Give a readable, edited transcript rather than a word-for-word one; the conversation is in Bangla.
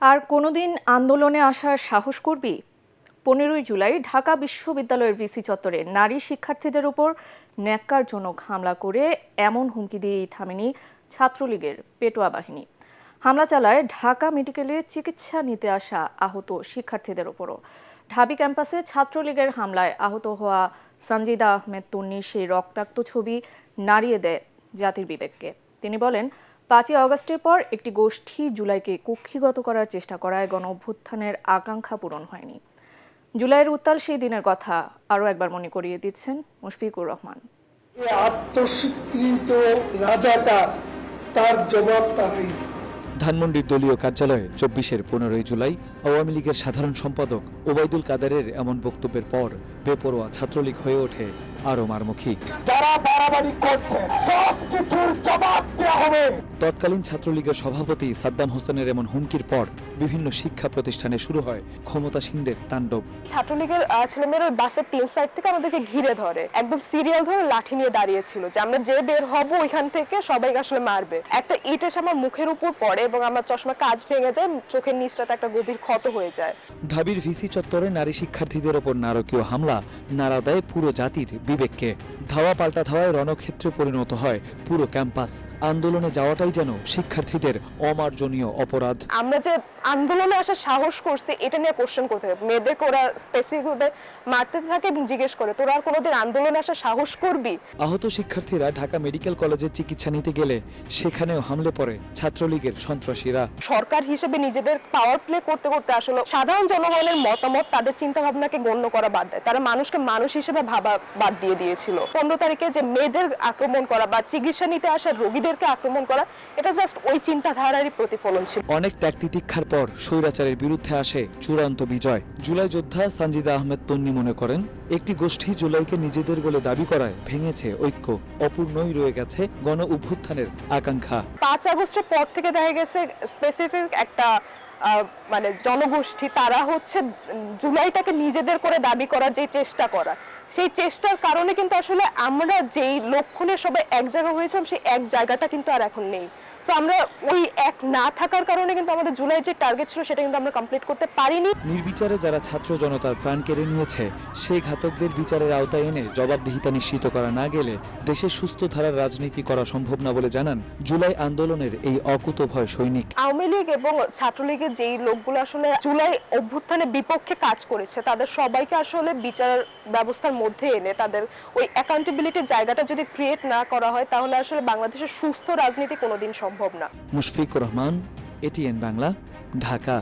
আর কোনোদিন আন্দোলনে আসার সাহস করবি? 15ই জুলাই ঢাকা বিশ্ববিদ্যালয়ের ভিসি চত্বরে নারী শিক্ষার্থীদের উপর ন্যাক্কারজনক হামলা করে এমন হুমকি দিয়েই থামেনি ছাত্রলীগের পেটোয়া বাহিনী। হামলা চালায় ঢাকা মেডিকেলে চিকিৎসা নিতে আসা আহত শিক্ষার্থীদের উপরও। ঢাবি ক্যাম্পাসে ছাত্রলীগের হামলায় আহত হওয়া সঞ্জিদা আহমেদ তন্নির সেই রক্তাক্ত ছবি নাড়িয়ে দেয় জাতির বিবেককে। তিনি বলেন, 5ই আগস্টের পর একটি গোষ্ঠী জুলাইকে কুক্ষিগত করার চেষ্টা করায় গণ অভ্যুত্থানের আকাঙ্ক্ষা পূরণ হয়নি। জুলাইয়ের উত্তাল সেই দিনের কথা আরও একবার মনে করিয়ে দিচ্ছেন মুশফিকুর রহমান। আত্মস্বীকৃত রাজাকার, তার জবাব তারাই দেবে। ধানমন্ডির দলীয় কার্যালয়ে 24-এর 15ই জুলাই আওয়ামী লীগের সাধারণ সম্পাদক ওবায়দুল কাদেরের এমন বক্তব্যের পর বেপরোয়া ছাত্রলীগ হয়ে ওঠে আরও মারমুখী। যারা বাড়াবাড়ি করছে সবকিছুর জবাব দেওয়া হবে। তৎকালীন ছাত্রলীগের সভাপতি সাদ্দাম হোসেনের এমন হুমকির পর বিভিন্ন শিক্ষা প্রতিষ্ঠানে শুরু হয় ক্ষমতাসীনদের তাণ্ডব। ছাত্রলীগের ছেলেমেয়েরা বাসের 3 সাইড থেকে আমাদেরকে ঘিরে ধরে, একদম সিরিয়াল ধরে লাঠি নিয়ে দাঁড়িয়েছিল যে আমরা যে বের হব ওইখান থেকে সবাইকে আসলে মারবে। একটা ইট এসে আমার মুখের উপর পড়ে এবং আমার চশমা কাঁচ ভেঙে যায়, চোখের নিচটাতে একটা গভীর ক্ষত হয়ে যায়। ঢাবির ভিসি চত্বরে নারী শিক্ষার্থীদের ওপর নারকীয় হামলা নাড়া দেয় পুরো জাতির বিবেককে। ধাওয়া পাল্টা ধাওয়ায় রণক্ষেত্রে পরিণত হয় পুরো ক্যাম্পাস। আন্দোলনে যাওয়াটাই যেন শিক্ষার্থীদের অমার্জনীয় অপরাধ। আমরা যে আন্দোলনে আসার সাহস করছি এটা নিয়ে কোশ্চেন করতে হবে। মেয়েদেরকে ওরা স্পেসিফিকভাবে মারতে থাকে এবং জিজ্ঞেস করে, তোরা আর কোনোদিন আন্দোলনে আসার সাহস করবি? আহত শিক্ষার্থীরা ঢাকা মেডিকেল কলেজে চিকিৎসা নিতে গেলে সেখানেও হামলে পড়ে ছাত্রলীগের সন্ত্রাসীরা। সরকার হিসেবে নিজেদের পাওয়ার প্লে করতে করতে আসলে সাধারণ জনগণের মতামত, তাদের চিন্তা ভাবনাকে গণ্য করা বাদ দেয়। তারা মানুষকে মানুষ হিসেবে ভাবা বাদ দিয়ে দিয়েছিল। 15 তারিখে যে মেয়েদের আক্রমণ করা বা চিকিৎসা নিতে আসা রোগীদেরকে আক্রমণ করা, এটা জাস্ট ওই চিন্তাধারারই প্রতিফলন ছিল। অনেক ত্যাগ তিতিক্ষার পর স্বৈরাচারের বিরুদ্ধে আসে চূড়ান্ত বিজয়। জুলাই যোদ্ধা সঞ্জিদা আহমেদ তন্নি মনে করেন, একটি গোষ্ঠী জুলাইকে নিজেদের বলে দাবি করায় ভেঙেছে ঐক্য, অপূর্ণই রয়ে গেছে গণ অভ্যুত্থানের আকাঙ্ক্ষা। 5 আগস্টের পর থেকে দেখা গেছে স্পেসিফিক একটা মানে জনগোষ্ঠী, তারা হচ্ছে জুলাইটাকে নিজেদের করে দাবি করার যে চেষ্টা করা, সেই চেষ্টার কারণে কিন্তু আসলে আমরা যেই লক্ষণে সবাই এক জায়গা হয়েছিলাম সেই এক জায়গাটা কিন্তু আর এখন নেই। সো আমরা ওই এক না থাকার কারণে কিন্তু আমাদের জুলাইয়ের যে টার্গেট ছিল সেটা কিন্তু আমরা কমপ্লিট করতে পারিনি। নির্বিচারে যারা ছাত্র জনতার প্রাণ কেড়ে নিয়েছে সেই ঘাতকদের বিচারের আওতায় এনে জবাবদিহিতা নিশ্চিত করা না গেলে দেশের সুস্থ ধারার রাজনীতি করা সম্ভব না বলে জানান জুলাই আন্দোলনের এই অকুতোভয় সৈনিক। আওয়ামী লীগ এবং ছাত্রলীগের যেই লোকগুলো আসলে জুলাই অভ্যুত্থানের বিপক্ষে কাজ করেছে তাদের সবাইকে আসলে বিচার ব্যবস্থার মধ্যে এনে তাদের ওই অ্যাকাউন্টেবিলিটির জায়গাটা যদি ক্রিয়েট না করা হয় তাহলে আসলে বাংলাদেশের সুস্থ রাজনীতি কোনোদিন সম্ভব না। মুশফিকুর রহমান, এটিএন বাংলা, ঢাকা।